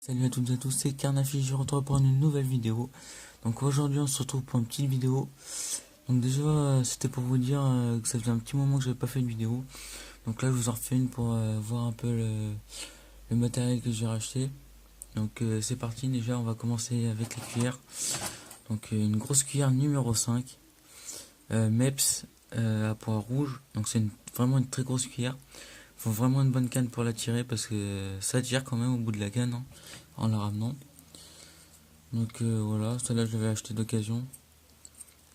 Salut à toutes et à tous, c'est Carnafy, je retrouve pour une nouvelle vidéo. Donc aujourd'hui on se retrouve pour une petite vidéo. Donc déjà c'était pour vous dire que ça faisait un petit moment que j'avais pas fait une vidéo. Donc là je vous en refais une pour voir un peu le matériel que j'ai racheté. Donc c'est parti, déjà on va commencer avec les cuillères. Donc une grosse cuillère numéro 5 MEPS à poids rouge. Donc c'est vraiment une très grosse cuillère. Faut vraiment une bonne canne pour la tirer parce que ça tire quand même au bout de la canne hein, en la ramenant. Donc voilà, celle-là je l'avais acheté d'occasion.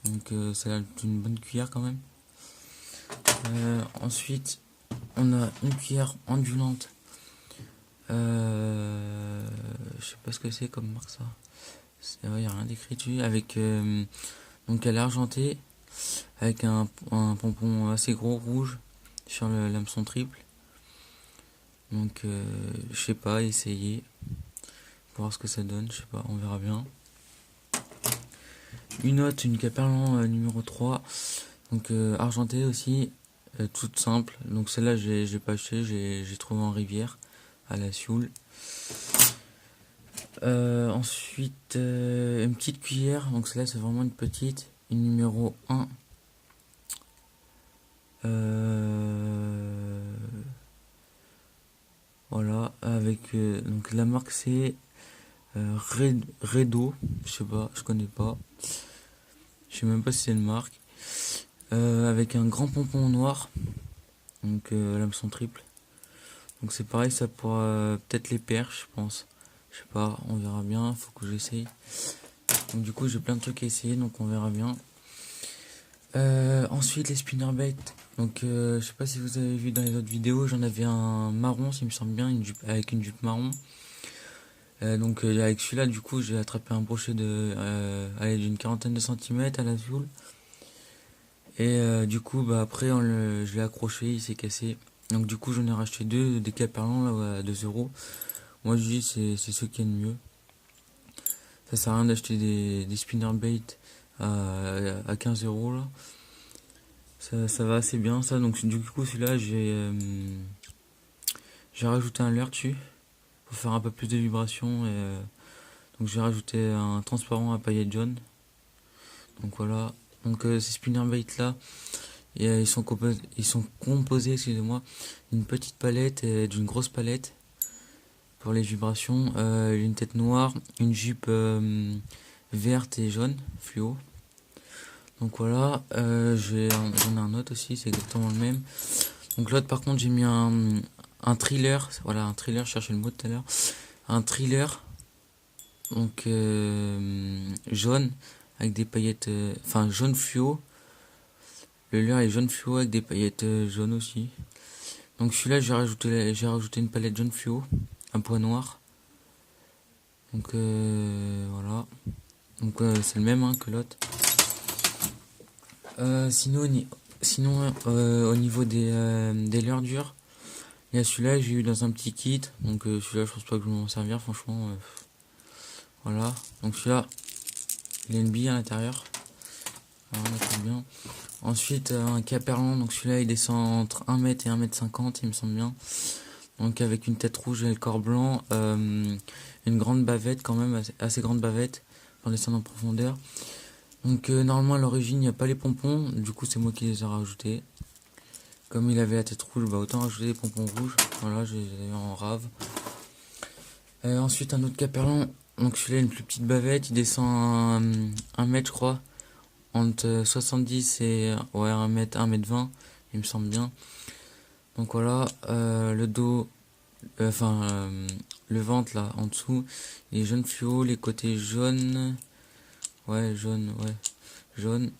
Donc celle-là est une bonne cuillère quand même. Ensuite, on a une cuillère ondulante. Je sais pas ce que c'est comme marque ça. Il n'y a rien d'écrit dessus. Avec, donc elle est argentée. Avec un pompon assez gros rouge sur l'hameçon triple. Donc je sais pas, essayer. Pour voir ce que ça donne, je sais pas, on verra bien. Une autre, une Caperlan numéro 3. Donc argentée aussi, toute simple. Donc celle-là j'ai pas acheté, j'ai trouvé en rivière à la Sioule. Ensuite une petite cuillère, donc celle-là c'est vraiment une petite, une numéro 1. Voilà, avec donc la marque c'est Redo, je sais pas, je connais pas. Je sais même pas si c'est une marque. Avec un grand pompon noir, donc l'hameçon triple. Donc c'est pareil, ça pour peut-être les perches, je pense. Je sais pas, on verra bien, faut que j'essaye. Donc du coup j'ai plein de trucs à essayer, donc on verra bien. Ensuite les spinnerbait. Donc je sais pas si vous avez vu dans les autres vidéos, j'en avais un marron, s'il me semble bien, une jupe, avec une jupe marron. Donc avec celui-là du coup j'ai attrapé un brochet de d'une quarantaine de centimètres à la Zoule. Et du coup bah après je l'ai accroché, il s'est cassé. Donc du coup j'en ai racheté deux, des Caperlan là à 2 euros. Moi je dis c'est ce qu'il y a de mieux. Ça sert à rien d'acheter des spinnerbait à 15 euros là. Ça va assez bien ça. Donc du coup celui-là j'ai rajouté un leurre dessus pour faire un peu plus de vibration. Et, donc j'ai rajouté un transparent à paillettes jaunes. Donc voilà. Donc ces spinnerbait là, ils sont composés excusez-moi, d'une petite palette et d'une grosse palette pour les vibrations. Une tête noire, une jupe verte et jaune fluo. Donc voilà, j'en ai un autre aussi, c'est exactement le même. Donc l'autre par contre j'ai mis un thriller, voilà un thriller, je cherchais le mot tout à l'heure. Un thriller, donc jaune, avec des paillettes, enfin jaune fluo. Le leurre est jaune fluo avec des paillettes jaunes aussi. Donc celui-là j'ai rajouté une palette jaune fluo, un point noir. Donc voilà. Donc c'est le même hein, que l'autre. Sinon, au niveau des leurres dures, il y a celui-là, j'ai eu dans un petit kit. Donc celui-là, je pense pas que je vais m'en servir, franchement. Voilà. Donc celui-là, il a une bille à l'intérieur. Voilà, on bien. Ensuite, un Caperlan. Donc celui-là, il descend entre 1 mètre et 1 mètre 50, il me semble bien. Donc avec une tête rouge et le corps blanc. Une grande bavette quand même, assez grande bavette pour descendre en profondeur. Donc normalement à l'origine il n'y a pas les pompons, du coup c'est moi qui les ai rajoutés. Comme il avait la tête rouge, bah autant rajouter des pompons rouges. Voilà, j'ai en rave. Ensuite un autre Caperlan, donc celui-là une plus petite bavette, il descend 1 mètre je crois, entre 70 et ouais 1 mètre, 1 mètre 20, il me semble bien. Donc voilà, le dos, le ventre là en dessous, les jaunes fluo, les côtés jaunes, ouais jaune, ouais jaune.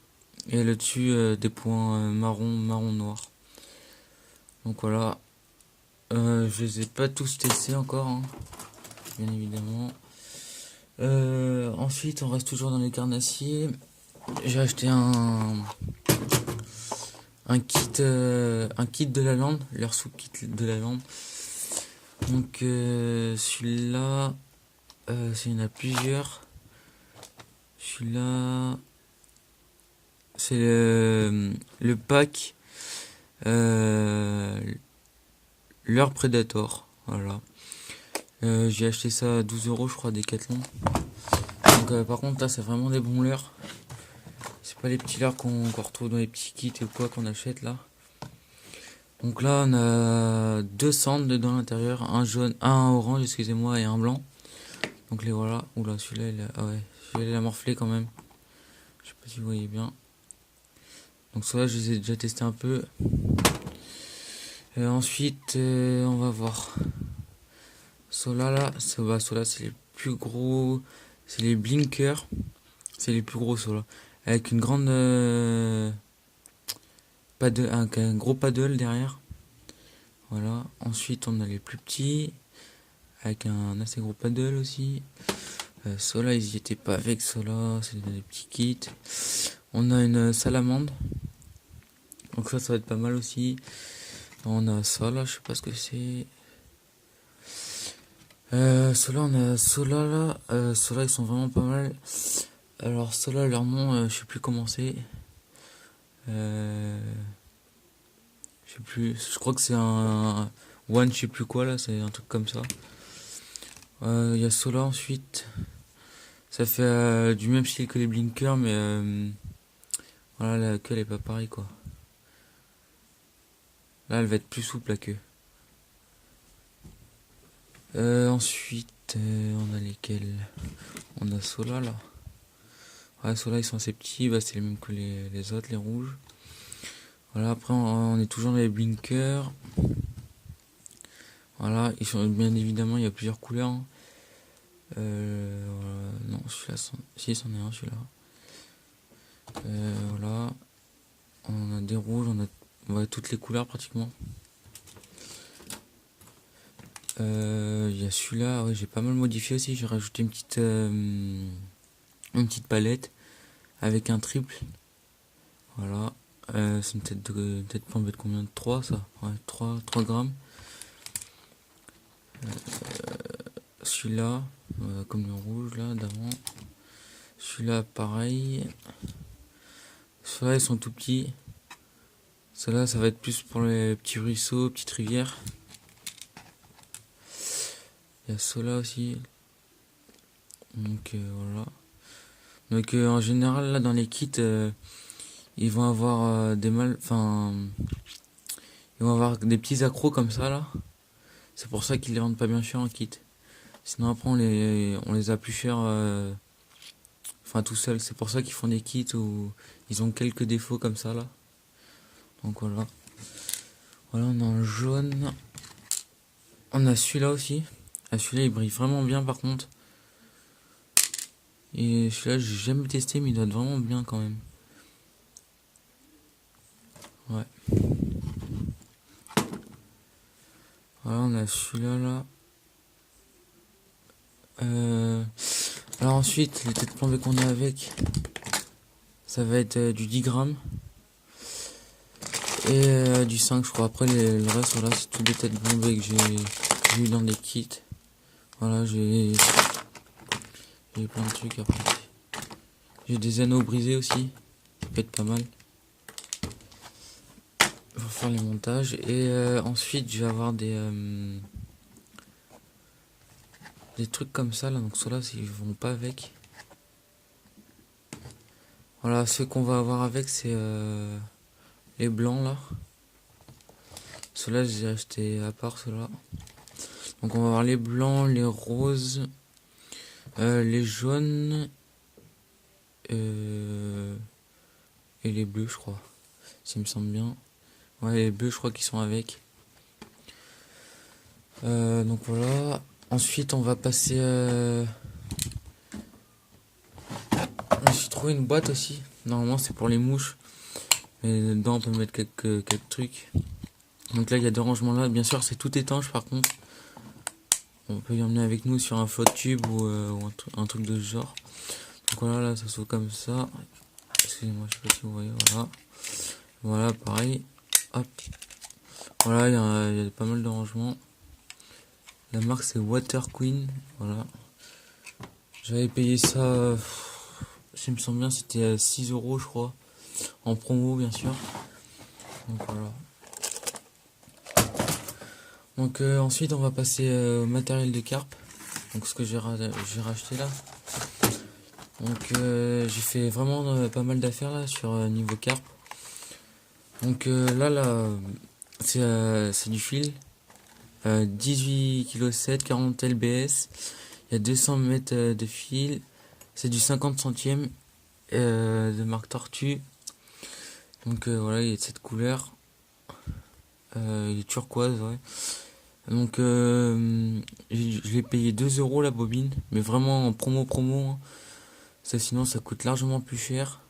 Et le dessus des points marron noir. Donc voilà. Je les ai pas tous testés encore, hein, bien évidemment. Ensuite, on reste toujours dans les carnassiers. J'ai acheté un kit de la lande, leur sous-kit de la lande. Donc celui-là, il y en a plusieurs. Celui-là, c'est le pack leur Predator, voilà. J'ai acheté ça à 12 € je crois, Decathlon. Donc par contre là c'est vraiment des bons leurres. C'est pas les petits leurres qu'on retrouve dans les petits kits ou quoi qu'on achète là. Donc là on a deux cendres dedans à l'intérieur, un jaune, un orange excusez-moi et un blanc. Donc les voilà. Oula celui-là il a... Ah ouais, celui-là il a morflé quand même. Je sais pas si vous voyez bien. Donc ceux-là je les ai déjà testés un peu. Ensuite on va voir. Ceux-là là, ceux-là c'est les plus gros. C'est les blinkers. C'est les plus gros ceux-là. Avec une grande un gros paddle derrière. Voilà. Ensuite on a les plus petits. Avec un assez gros paddle aussi. Ceux-là ils y étaient pas avec ceux-là. C'est des petits kits. On a une salamandre. Donc ça va être pas mal aussi. On a ça là, je sais pas ce que c'est. Ceux-là on a ceux-là là. Ceux-là ils sont vraiment pas mal. Alors ceux-là leur nom je sais plus comment c'est. Je sais plus. Je crois que c'est un one je sais plus quoi là. C'est un truc comme ça. Il y a ceux-là ensuite. Ça fait du même style que les blinkers mais voilà la queue elle est pas pareille quoi. Là elle va être plus souple la queue. Ensuite, on a lesquels? On a ceux-là, là. Ouais, ceux-là, ils sont assez petits. Bah, c'est les mêmes que les autres, les rouges. Voilà, après, on est toujours dans les blinkers. Voilà, ils sont, bien évidemment, il y a plusieurs couleurs. Hein. Voilà, non, celui-là, si, c'en est un, celui-là. Voilà. On a des rouges, on a toutes les couleurs, pratiquement. Il y a celui-là, ouais, j'ai pas mal modifié aussi. J'ai rajouté une petite palette avec un triple. Voilà. C'est une tête de mettre combien de 3 ça? Ouais, 3 grammes. Celui-là, comme le rouge là d'avant. Celui-là pareil. Ceux-là ils sont tout petits. Ceux-là ça va être plus pour les petits ruisseaux, petites rivières. Il y a ceux-là aussi. Donc voilà. Donc en général là dans les kits ils vont avoir ils vont avoir des petits accros comme ça là. C'est pour ça qu'ils les vendent pas bien cher en kit. Sinon après on les a plus cher tout seul. C'est pour ça qu'ils font des kits où ils ont quelques défauts comme ça là. Donc voilà. Voilà, on a un jaune. On a celui-là aussi. Ah, celui-là il brille vraiment bien par contre. Et celui-là j'ai jamais testé mais il doit être vraiment bien quand même. Ouais. Voilà, on a celui-là là. Alors ensuite, les têtes plombées qu'on a avec, ça va être du 10 grammes et du 5 je crois. Après le reste voilà, c'est toutes des têtes plombées que j'ai eu dans des kits. Voilà, j'ai plein de trucs après. J'ai des anneaux brisés aussi, ça peut être pas mal pour faire les montages. Et ensuite je vais avoir des trucs comme ça là, donc ceux-là ils vont pas avec. Voilà, ceux qu'on va avoir avec c'est les blancs là. Ceux-là j'ai acheté à part ceux-là. Donc on va avoir les blancs, les roses, les jaunes et les bleus je crois. Ça me semble bien. Ouais, les bleus je crois qu'ils sont avec. Donc voilà. Ensuite on va passer... J'ai trouvé une boîte aussi. Normalement c'est pour les mouches. Mais dedans on peut mettre quelques trucs. Donc là il y a deux rangements là. Bien sûr c'est tout étanche par contre. On peut y emmener avec nous sur un flotte tube ou un truc de ce genre. Donc voilà, là ça s'ouvre comme ça. Excusez-moi, je sais pas si vous voyez, voilà. Voilà, pareil. Hop. Voilà, il y a pas mal de rangements. La marque c'est Water Queen. Voilà. J'avais payé ça, si me semble bien, c'était à 6 € je crois. En promo bien sûr. Donc voilà. Donc ensuite on va passer au matériel de carpe. Donc ce que j'ai racheté là. Donc j'ai fait vraiment pas mal d'affaires là sur niveau carpe. Donc là c'est du fil. 18,7 kg, 40 lbs. Il y a 200 mètres de fil. C'est du 50 centièmes de marque Tortue. Donc voilà, il est de cette couleur. Il est turquoise, ouais. Donc je l'ai payé 2 euros la bobine, mais vraiment en promo, hein. Ça, sinon ça coûte largement plus cher.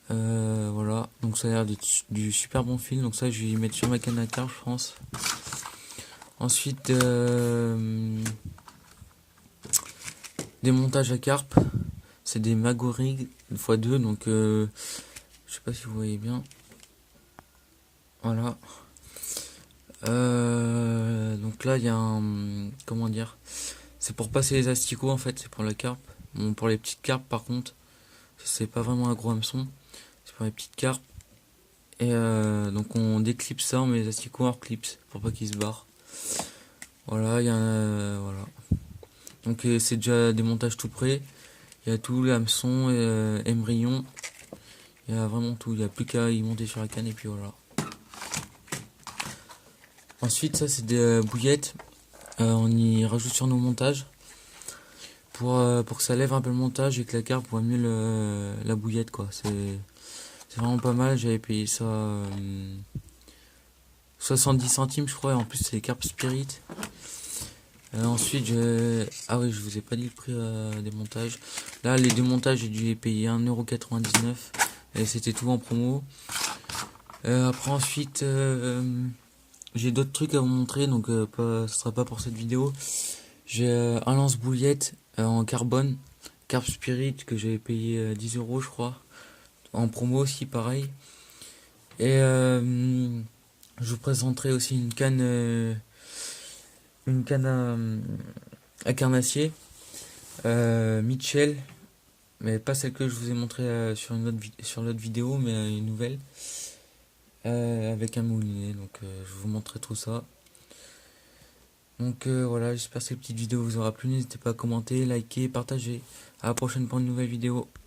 Voilà, donc ça a l'air d'être du super bon fil, donc ça je vais y mettre sur ma canne à carpe, je pense. Ensuite, des montages à carpe, c'est des Magorig x2, donc je sais pas si vous voyez bien. Voilà. Donc là il y a un, comment dire, c'est pour passer les asticots en fait, c'est pour la carpe. Bon, pour les petites carpes par contre, c'est pas vraiment un gros hameçon, c'est pour les petites carpes. Et donc on déclipse ça, on met les asticots hors clips pour pas qu'ils se barrent. Voilà, il y a voilà. Donc c'est déjà des montages tout prêts. Il y a tout, l'hameçon, émerillon. Il y a vraiment tout. Il n'y a plus qu'à y monter sur la canne et puis voilà. Ensuite, ça c'est des bouillettes. On y rajoute sur nos montages pour que ça lève un peu le montage et que la carpe voit mieux la bouillette quoi. C'est vraiment pas mal. J'avais payé ça 70 centimes je crois. Et en plus c'est les carpes Spirit. Ensuite, ah oui, je vous ai pas dit le prix des montages. Là, les deux montages, j'ai dû les payer 1,99 € et c'était tout en promo. Après, ensuite, j'ai d'autres trucs à vous montrer, donc ce sera pas pour cette vidéo. J'ai un lance-bouillette en carbone, Carp Spirit, que j'avais payé 10 € je crois. En promo aussi, pareil. Et je vous présenterai aussi une canne à carnassier Mitchell, mais pas celle que je vous ai montré sur l'autre vidéo, mais une nouvelle avec un moulinet. Donc je vous montrerai tout ça. Donc voilà, j'espère que cette petite vidéo vous aura plu. N'hésitez pas à commenter, liker, partager. À la prochaine pour une nouvelle vidéo.